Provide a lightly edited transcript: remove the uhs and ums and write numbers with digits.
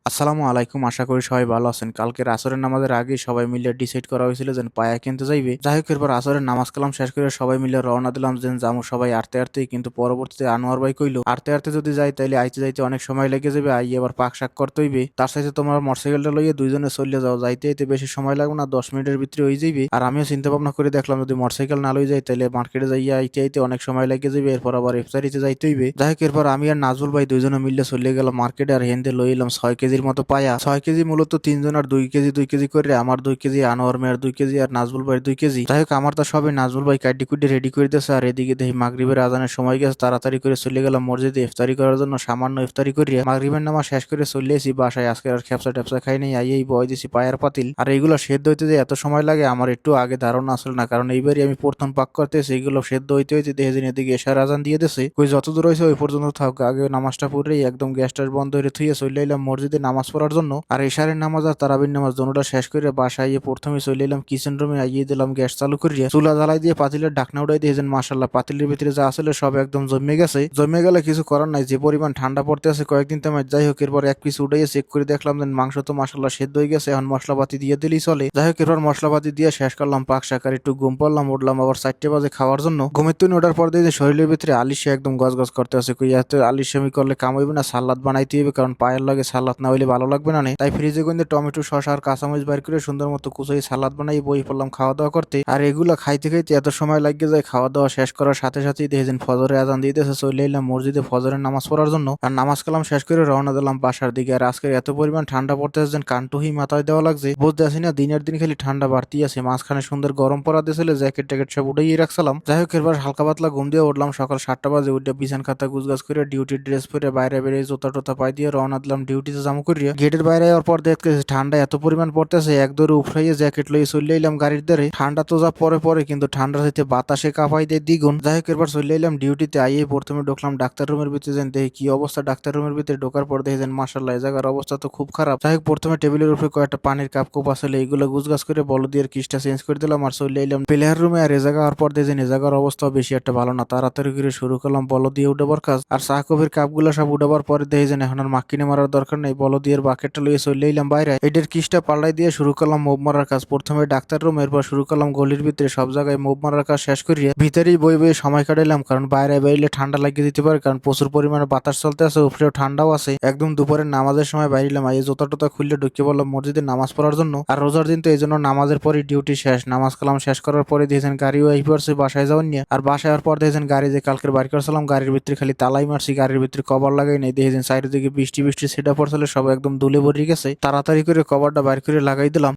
আসসালামু আলাইকুম, আশা করি সবাই ভালো আছেন। কালকের আসরের নামাজের আগে সবাই মিলে ডিসাইড করা হয়েছিল যে পায়া কিনতে যাইবে। যাই হোক, এরপর আসরের নামাজ কালাম শেষ করে সবাই মিলে রওনা দিলাম যে যাবো সবাই আরতে আরতেই। কিন্তু পরবর্তীতে আনোয়ার ভাই কইলো আরতে আরতে যদি যাই তাইলে আইতে যাইতে অনেক সময় লেগে যাবে, আই এবার পাক শাক করতে হইবে। তার সাথে তোমার মোটরসাইকেলটা লইয়ে দুইজনে চলে যাও, যাইতে আইতে বেশি সময় লাগবে না, 10 মিনিটের ভিতরে হয়ে যাইবে। আর আমিও চিন্তা ভাবনা করে দেখলাম যদি মোটরসাইকেল না লই যাই তাইলে মার্কেটে যাইয়া আইতে আইতে অনেক সময় লেগে যাবে, এরপর আবার ইফতারিতে যাইতে হইবে। যাই হোক, এরপর আমি আর নাজুল ভাই দুইজনে মিলে চলে গেলাম মার্কেটে, আর হেন্দে লইলাম 6 কেজির মতো পায়া। 6 কেজি মূলত তিনজন, আর 2 কেজি 2 কেজি করে, আমার 2 কেজি, আনোয়ার মেয়ের 2 কেজি, আর নাজবুল ভাইয়ের 2 কেজি। যাই হোক, আমার তো সবে নাজবুল ভাই কাইডি কুইডি রেডি করে দিয়েছে, আর এদিকে দেখি মাগরিবের আজানের সময় গেছে, তাড়াতাড়ি করে চলে গেলাম মসজিদে ইফতারি করার জন্য। সামান্য ইফতারি করিয়া মাগরিবের নামাজ শেষ করে চলে এসি বাসায়। আজকে আর খেপসা টেপসা খাই নাই, আইয়েই বয় দিছি পায়ের পাতিল। আর এইগুলো সেদ্ধ হইতে যে এত সময় লাগে আমার একটু আগে ধারণা আসলে না, কারণ এইবারই আমি প্রথম পাক করতেছি। এইগুলো সেদ্ধ হইতে হইতে দেখে যে এদিকে এশার আজান দিয়ে দিছে। কই যত দূর হয়েছে ওই পর্যন্ত থাক, আগে নামাজটা পড়েই একদম গ্যাস ট্যাস বন্ধ হয়ে থুয়ে চলে এলাম মসজিদে নামাজ পড়ার জন্য। আর এশারের নামাজ আর তারাবির নামাজ দোনোটা শেষ করে বাসায় গিয়ে প্রথমে চলে এলাম কিচেন রুমে, আইয়ে দিলাম গ্যাস চালু করিয়া চুলা জ্বালাই দিয়ে পাতিলের ঢাকনা উঠাই দিয়েছেন। মাশাল্লাহ, পাতিলের ভিতরে যা আসলে সব একদম জমে গেছে। জমে গেলে কিছু করার নাই, যে পরিমাণ ঠান্ডা পড়তে আছে কয়েকদিন তেমন। যাই হোক, এরপর এক পিস উঠাইয়ে চেক করে দেখলাম যে মাংস তো মাশাল্লাহ সেদ্ধ হয়ে গেছে, এখন মশলাপাতি দিয়ে দিলেই চলে। যাই হোক, এরপর মশলাপাতি দিয়ে শেষ করলাম পাক শাক, আর একটু ঘুম পড়লাম। উঠলাম আবার 4টে বাজে খাওয়ার জন্য। ঘুমের তুন ওঠার পর দিয়ে শরীরের ভিতরে আলিশে একদম গজগজ করতে আছে। কই এত আলিশামি করলে কাম হইবে না, সালাদ বানাইতে হবে, কারণ পায়ের লাগে সালাদ না হইলে ভালো লাগবে না। তাই ফ্রিজে কিন্তু টমেটো শসা আর কাঁচামরিচ বাইর করে সুন্দর মতো কুচাই সালাদ বানাই বই পড়লাম খাওয়া দাওয়া করতে। আর এগুলো খাইতে খাইতে এত সময় লাগিয়ে যায়, খাওয়া দাওয়া শেষ করার সাথে সাথেই দেখেছেন ফজরের আজান দিতেছে। চলে এলাম মসজিদে ফজরের নামাজ পড়ার জন্য, আর নামাজ কালাম শেষ করে রওনা দিলাম বাসার দিকে। আর আজকের এত পরিমাণ ঠান্ডা পড়তেছে যে কানটুহি মাথায় দেওয়া লাগছে, বুঝতে আসি না, দিনের দিন খালি ঠান্ডা বাড়তি আছে। মাঝখানে সুন্দর গরম পড়া দিয়েছিল, জ্যাকেট ট্যাকেট সব উঠাইয়ে রাখছিলাম। যাই হোক, এরপর হালকা পাতলা ঘুম দিয়ে উঠলাম সকাল 7টা বাজে। উঠে বিছান খাতা গুজগাছ করে ডিউটির ড্রেস পরে বাইরে বেরিয়ে জোতা টোতা পাই দিয়ে রওনা দিলাম ডিউটিতে জামু করিয়া। গেটের বাইরে যাওয়ার পর দেখতেছি ঠান্ডা এত পরিমাণ পড়তেছে, এক দৌড়ে উফরাইয়ে জ্যাকেট লইয়ে চলে এলাম গাড়ির ধারে। ঠান্ডা তো যা পরে পরে, কিন্তু ঠান্ডার সাথে বাতাসে কাঁপাই দিয়ে দ্বিগুণ। যাই হোক, এরপর চলে এলাম ডিউটিতে। আইয়ে প্রথমে ঢুকলাম ডাক্তার রুমের ভিতরে, যেন দেখি কি অবস্থা। ডাক্তার রুমের ভিতরে ঢোকার পর দেখে যেন মাশাল্লাহ এই জায়গার অবস্থা তো খুব খারাপ। যাই হোক, প্রথমে টেবিলের উপরে কয়েকটা পানির কাপ কোপ আসলে এইগুলো গুজগাছ করে বলদিয়ার কিসটা চেঞ্জ করে দিলাম, আর চলে এলাম প্লেয়ার রুমে। আর এ জায়গা হওয়ার পর দেখেন এ জায়গার অবস্থা বেশি একটা ভালো না। তাড়াতাড়ি করে শুরু করলাম বল দিয়ে উঠাবার কাজ। আর চা কফির কাপগুলো সব উঠাবার পরে দেখে যেন এখন আর মাক্কিনে মারার দরকার নেই, বল দিয়ে বাকেটটা লইয়ে চলে এলাম বাইরে। এটার কিসটা পাল্লাই দিয়ে শুরু করলাম মুভ মারার কাজ। প্রথমে ডাক্তার রুম, এরপর শুরু করলাম গলির ভিতরে সব জায়গায় মুভ মারার কাজ শেষ করিয়ে ভিতরেই বই বই সময় কাটাইলাম, কারণ বাইরে বাইরে ঠান্ডা লাগিয়ে দিতে পারে, কারণ প্রচুর পরিমাণে বাতাস চলতে আছে, উপরেও ঠান্ডাও আছে। একদম দুপুরের নামাজের সময় বাইরিলাম, আইয়ে জোতা টোতা খুললে ঢুকে পড়লাম মসজিদে নামাজ পড়ার জন্য। আর রোজার দিন তো এই জন্য নামাজের পরই ডিউটি শেষ। নামাজ কালাম শেষ করার পরে দিয়েছেন গাড়িও এই পড়ছে বাসায় যাওয়ার নিয়ে। আর বাসায় যাওয়ার পর দিয়েছেন গাড়ি যে কালকের বাড়ি করছিলাম, গাড়ির ভিতরে খালি তালাই মারছি, গাড়ির ভিতরে কভার লাগাই নাই। দিয়েছেন চারিদিকে বৃষ্টি বৃষ্টি সেটা পড়ছিল, সব একদম দুলে ভরে গেছে। তাড়াতাড়ি করে কভারটা বাইর করে লাগাই দিলাম।